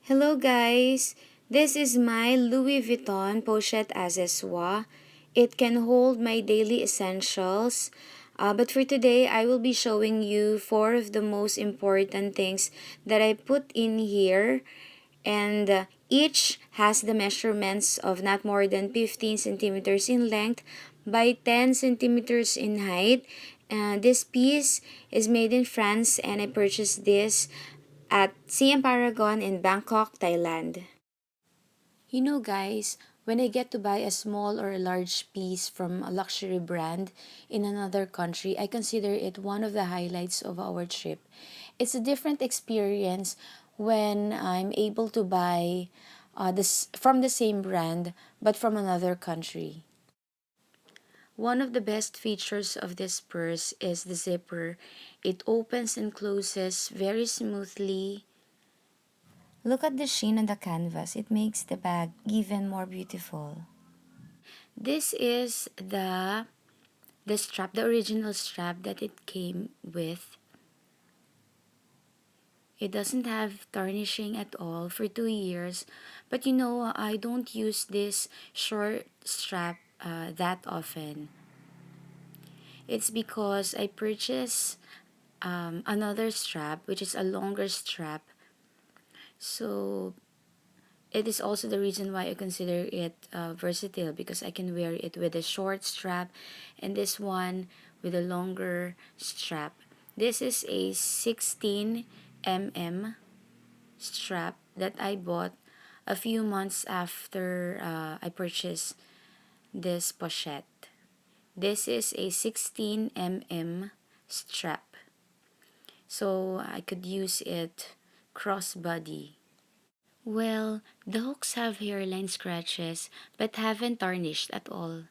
Hello guys, this is my Louis Vuitton Pochette Accessoire. It can hold my daily essentials. But for today, I will be showing you four of the most important things that I put in here. And each has the measurements of not more than 15 centimeters in length by 10 centimeters in height. This piece is made in France and I purchased this at CM Paragon in Bangkok, Thailand. You know, guys, when I get to buy a small or a large piece from a luxury brand in another country, I consider it one of the highlights of our trip. It's a different experience when I'm able to buy this from the same brand but from another country. One of the best features of this purse is the zipper. It opens and closes very smoothly. Look at the sheen on the canvas. It makes the bag even more beautiful. This is the strap, the original strap that it came with. It doesn't have tarnishing at all for 2 years. But you know, I don't use this short strap that often. It's because I purchased another strap, which is a longer strap. So it is also the reason why I consider it versatile because I can wear it with a short strap and this one with a longer strap. This is a 16 mm strap that I bought a few months after I purchased this pochette. This is a 16 mm strap, so I could use it crossbody. Well, the hooks have hairline scratches but haven't tarnished at all.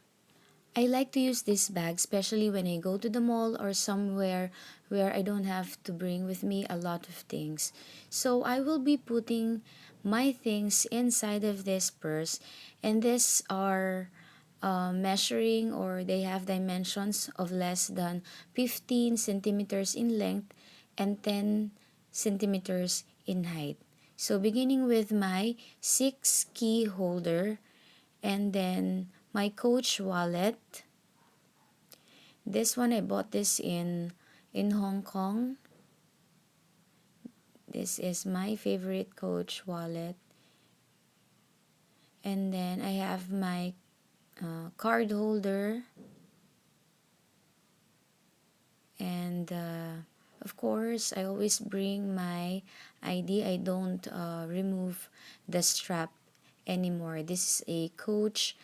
I like to use this bag especially when I go to the mall or somewhere where I don't have to bring with me a lot of things. So I will be putting my things inside of this purse, and these are measuring, or they have dimensions of less than 15 centimeters in length and 10 centimeters in height. So beginning with my 6 key holder and then my Coach wallet. This one I bought this in Hong Kong. This is my favorite Coach wallet. And then I have my card holder, and of course I always bring my ID. I don't remove the strap anymore. This is a Coach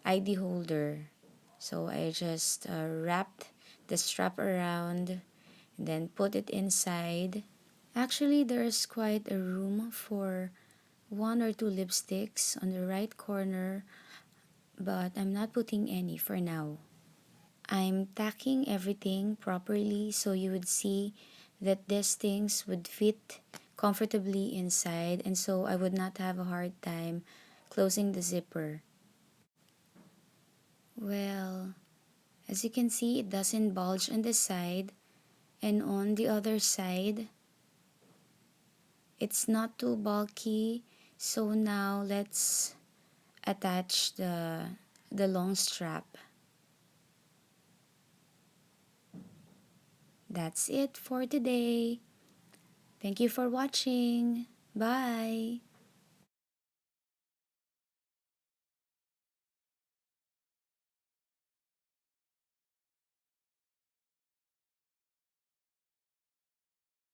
ID holder. So I just wrapped the strap around and then put it inside. Actually, there's quite a room for one or two lipsticks on the right corner, but I'm not putting any for now. I'm tacking everything properly so you would see that these things would fit comfortably inside, and so I would not have a hard time closing the zipper. Well, as you can see, it doesn't bulge on the side, and on the other side, it's not too bulky. So now let's attach the long strap. That's it for today. Thank you for watching. Bye.